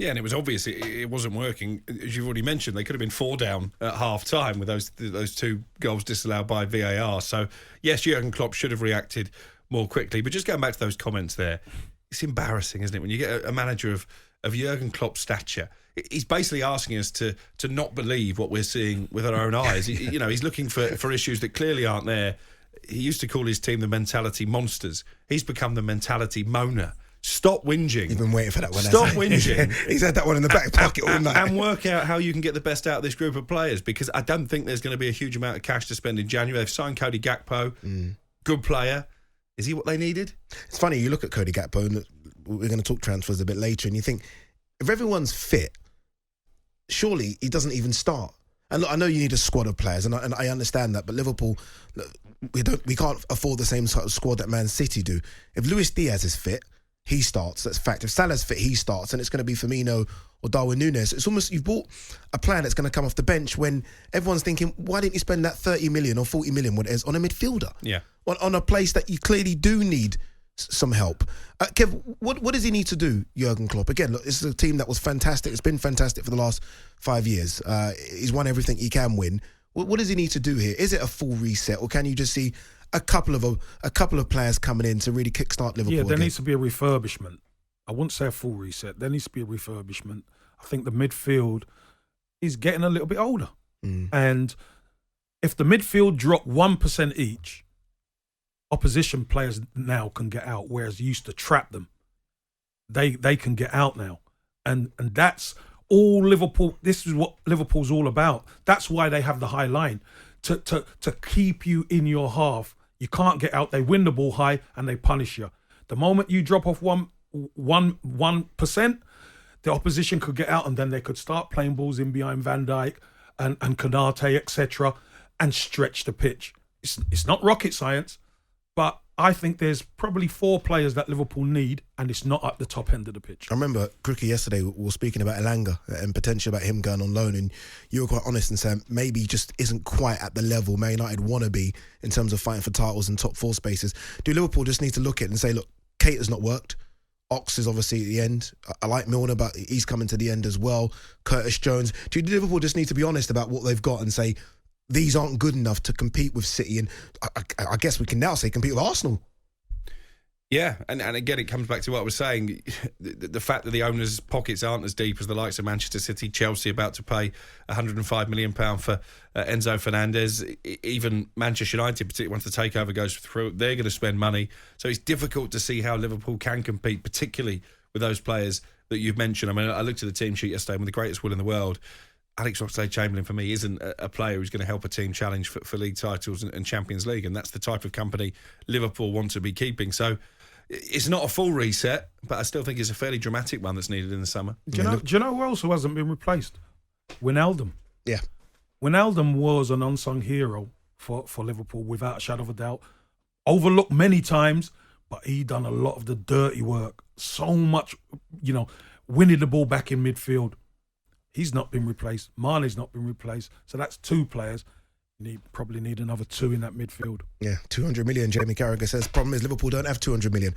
Yeah, and it was obvious it wasn't working. As you've already mentioned, they could have been 4 down at half-time with those 2 goals disallowed by VAR. So, yes, Jurgen Klopp should have reacted more quickly. But just going back to those comments there, it's embarrassing, isn't it? When you get a manager of Jurgen Klopp's stature, he's basically asking us to not believe what we're seeing with our own eyes. He's looking for issues that clearly aren't there. He used to call his team the mentality monsters. He's become the mentality moaner. Stop whinging. You've been waiting for that one. Stop whinging. He's had that one in the back pocket all night. And work out how you can get the best out of this group of players, because I don't think there's going to be a huge amount of cash to spend in January. They've signed Cody Gakpo. Good player. Is he what they needed? It's funny, you look at Cody Gakpo, and we're going to talk transfers a bit later, and you think, if everyone's fit, surely he doesn't even start. And look, I know you need a squad of players, and I understand that, but Liverpool, we can't afford the same sort of squad that Man City do. If Luis Diaz is fit, he starts. That's a fact. If Salah's fit, he starts, and it's going to be Firmino or Darwin Núñez. It's almost, you've bought a player that's going to come off the bench when everyone's thinking, why didn't you spend that 30 million or 40 million, what it is, on a midfielder? Yeah. On a place that you clearly do need some help. Kev, what does he need to do, Jurgen Klopp? Again, look, this is a team that was fantastic. It's been fantastic for the last 5 years. He's won everything he can win. What does he need to do here? Is it a full reset, or can you just see a couple of players coming in to really kickstart Liverpool? Yeah, there needs to be a refurbishment. I wouldn't say a full reset. There needs to be a refurbishment. I think the midfield is getting a little bit older. And if the midfield drop 1% each, opposition players now can get out, whereas you used to trap them. They can get out now. And that's all Liverpool. This is what Liverpool's all about. That's why they have the high line, to keep you in your half. You can't get out. They win the ball high and they punish you. The moment you drop off 1%, the opposition could get out, and then they could start playing balls in behind Van Dijk and Konate, etc., and stretch the pitch. It's not rocket science, but I think there's probably 4 players that Liverpool need, and it's not at the top end of the pitch. I remember, Crookie, yesterday we were speaking about Elanga and potentially about him going on loan, and you were quite honest and saying maybe he just isn't quite at the level Man United want to be in terms of fighting for titles and top 4 spaces. Do Liverpool just need to look at it and say, look, Kate has not worked. Ox is obviously at the end. I like Milner, but he's coming to the end as well. Curtis Jones. Do Liverpool just need to be honest about what they've got and say, these aren't good enough to compete with City, and I guess we can now say compete with Arsenal? Yeah, and again, it comes back to what I was saying. The fact that the owners' pockets aren't as deep as the likes of Manchester City, Chelsea about to pay £105 million for Enzo Fernandez. Even Manchester United, particularly once the takeover goes through, they're going to spend money. So it's difficult to see how Liverpool can compete, particularly with those players that you've mentioned. I mean, I looked at the team sheet yesterday, and with the greatest will in the world, Alex Oxlade-Chamberlain, for me, isn't a player who's going to help a team challenge for league titles and Champions League, and that's the type of company Liverpool want to be keeping. So it's not a full reset, but I still think it's a fairly dramatic one that's needed in the summer. Do you know who else hasn't been replaced? Wijnaldum. Yeah. Wijnaldum was an unsung hero for Liverpool, without a shadow of a doubt. Overlooked many times, but he done a lot of the dirty work. So much, winning the ball back in midfield. He's not been replaced. Mane's not been replaced. So that's 2 players. Probably need another 2 in that midfield. Yeah, 200 million, Jamie Carragher says. Problem is Liverpool don't have 200 million.